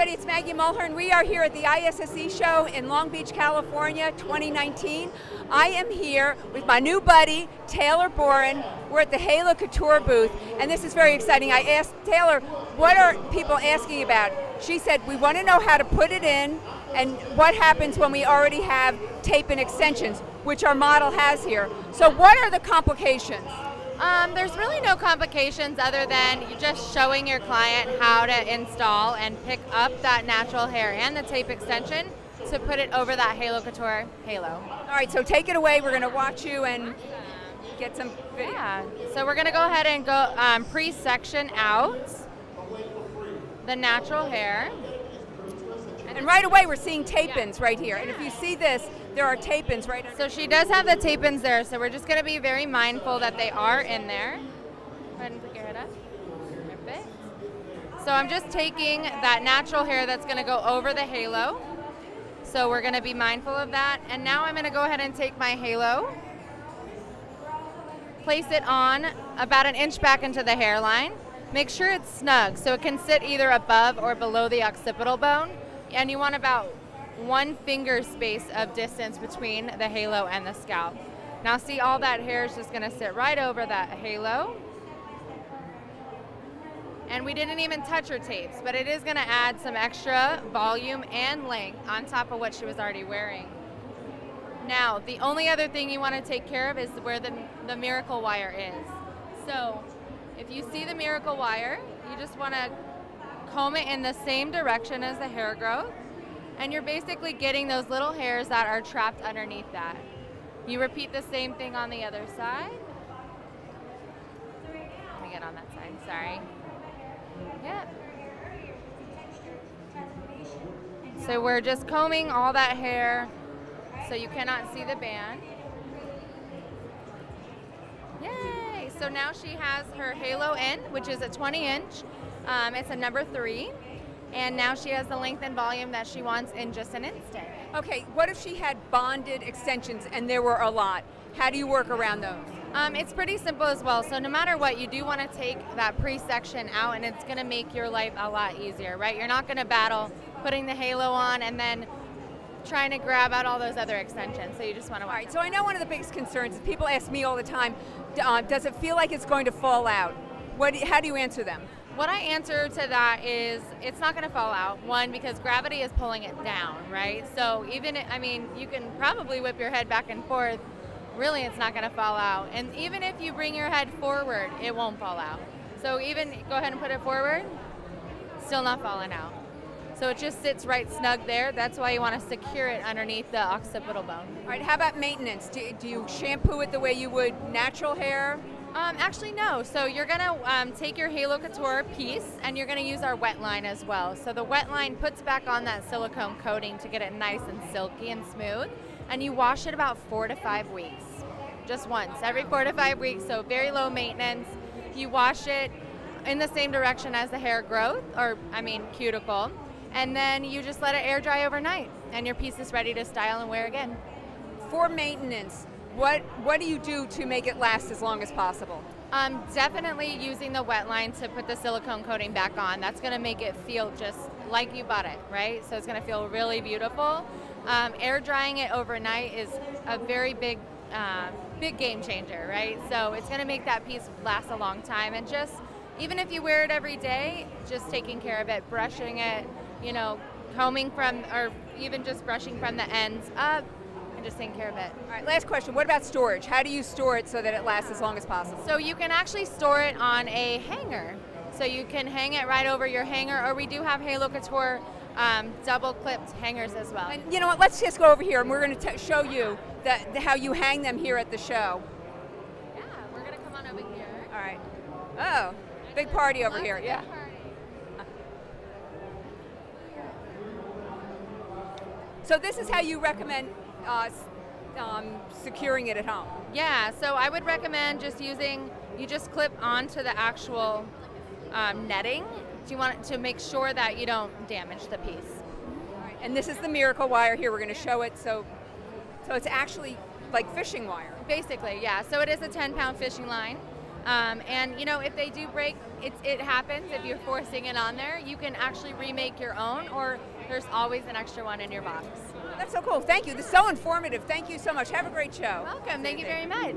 everybody, it's Maggie Mulhern. We are here at the ISSE show in Long Beach, California, 2019. I am here with my new buddy, Taylor Boren. We're at the Halo Couture booth, and this is very exciting. I asked Taylor, what are people asking about? She said, we want to know how to put it in and what happens when we already have tape and extensions, which our model has here. So what are the complications? There's really no complications other than just showing your client how to install and pick up that natural hair and the tape extension to put it over that Halo Couture halo. All right, so take it away. We're going to watch you and get some video. Yeah, so we're going to go ahead and go pre-section out the natural hair. And right away we're seeing tape-ins right here. And if you see this, there are tape-ins right under. So she does have the tape-ins there, so we're just going to be very mindful that they are in there. Go ahead and pick your head up. Perfect. So I'm just taking that natural hair that's going to go over the halo. So we're going to be mindful of that. And now I'm going to go ahead and take my halo, place it on about an inch back into the hairline. Make sure it's snug, so it can sit either above or below the occipital bone. And you want about 1 finger space of distance between the halo and the scalp. Now see, all that hair is just going to sit right over that halo. And we didn't even touch her tapes, but it is going to add some extra volume and length on top of what she was already wearing. Now, the only other thing you want to take care of is where the miracle wire is. So if you see the miracle wire, you just want to comb it in the same direction as the hair growth, and you're basically getting those little hairs that are trapped underneath that. You repeat the same thing on the other side. Let me get on that side, sorry. Yep. So we're just combing all that hair so you cannot see the band. Yay! So now she has her halo in, which is a 20-inch. It's a number 3, and now she has the length and volume that she wants in just an instant. Okay, what if she had bonded extensions and there were a lot? How do you work around those? It's pretty simple as well. So no matter what, you do want to take that pre-section out, and it's going to make your life a lot easier, right? You're not going to battle putting the halo on and then trying to grab out all those other extensions. So you just want to. All right. So I know one of the biggest concerns is people ask me all the time, does it feel like it's going to fall out? How do you answer them? What I answer to that is it's not going to fall out. One, because gravity is pulling it down, right? So even, you can probably whip your head back and forth. Really, it's not going to fall out. And even if you bring your head forward, it won't fall out. So even, go ahead and put it forward, still not falling out. So it just sits right snug there. That's why you want to secure it underneath the occipital bone. All right, how about maintenance? Do you shampoo it the way you would natural hair? Actually, no. So you're going to take your Halo Couture piece, and you're going to use our wet line as well. So the wet line puts back on that silicone coating to get it nice and silky and smooth. And you wash it about 4 to 5 weeks. Just once, every 4 to 5 weeks, so very low maintenance. You wash it in the same direction as the hair growth, cuticle. And then you just let it air dry overnight, and your piece is ready to style and wear again. For maintenance, what do you do to make it last as long as possible? Definitely using the wet line to put the silicone coating back on. That's going to make it feel just like you bought it, right? So it's going to feel really beautiful. Air drying it overnight is a very big game changer, right? So it's going to make that piece last a long time. And just, even if you wear it every day, just taking care of it, brushing it, combing from, or even just brushing from the ends up, and just taking care of it. All right, last question. What about storage? How do you store it so that it lasts as long as possible? So you can actually store it on a hanger. So you can hang it right over your hanger, or we do have Halo Couture double clipped hangers as well. And you know what, let's just go over here and we're going to show you how you hang them here at the show. Yeah, we're going to come on over here. All right. Oh, big party over here. Yeah. So this is how you recommend securing it at home? Yeah, so I would recommend just you just clip onto the actual netting. You want it to make sure that you don't damage the piece. All right. And this is the miracle wire here. We're going to show it. So it's actually like fishing wire. Basically, yeah. So it is a 10-pound fishing line. And you know, if they do break, it happens. If you're forcing it on there, you can actually remake your own, or there's always an extra one in your box. That's so cool. Thank you. This is so informative. Thank you so much. Have a great show. Welcome. Thank you very much.